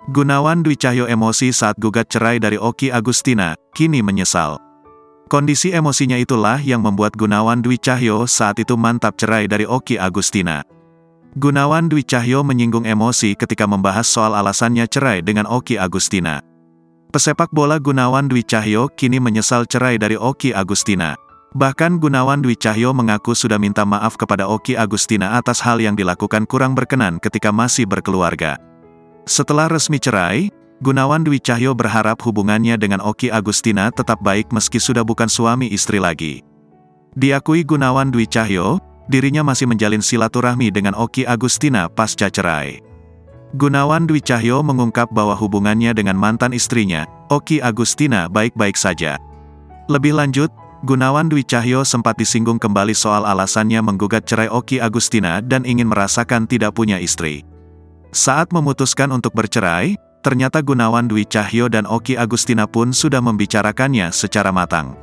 Gunawan Dwi Cahyo emosi saat gugat cerai dari Okky Agustina, kini menyesal. Kondisi emosinya itulah yang membuat Gunawan Dwi Cahyo saat itu mantap cerai dari Okky Agustina. Gunawan Dwi Cahyo menyinggung emosi ketika membahas soal alasannya cerai dengan Okky Agustina. Pesepak bola Gunawan Dwi Cahyo kini menyesal cerai dari Okky Agustina. Bahkan Gunawan Dwi Cahyo mengaku sudah minta maaf kepada Okky Agustina atas hal yang dilakukan kurang berkenan ketika masih berkeluarga. Setelah resmi cerai, Gunawan Dwi Cahyo berharap hubungannya dengan Okky Agustina tetap baik meski sudah bukan suami istri lagi. Diakui Gunawan Dwi Cahyo, dirinya masih menjalin silaturahmi dengan Okky Agustina pasca cerai. Gunawan Dwi Cahyo mengungkap bahwa hubungannya dengan mantan istrinya, Okky Agustina, baik-baik saja. Lebih lanjut, Gunawan Dwi Cahyo sempat disinggung kembali soal alasannya menggugat cerai Okky Agustina dan ingin merasakan tidak punya istri. Saat memutuskan untuk bercerai, ternyata Gunawan Dwi Cahyo dan Okky Agustina pun sudah membicarakannya secara matang.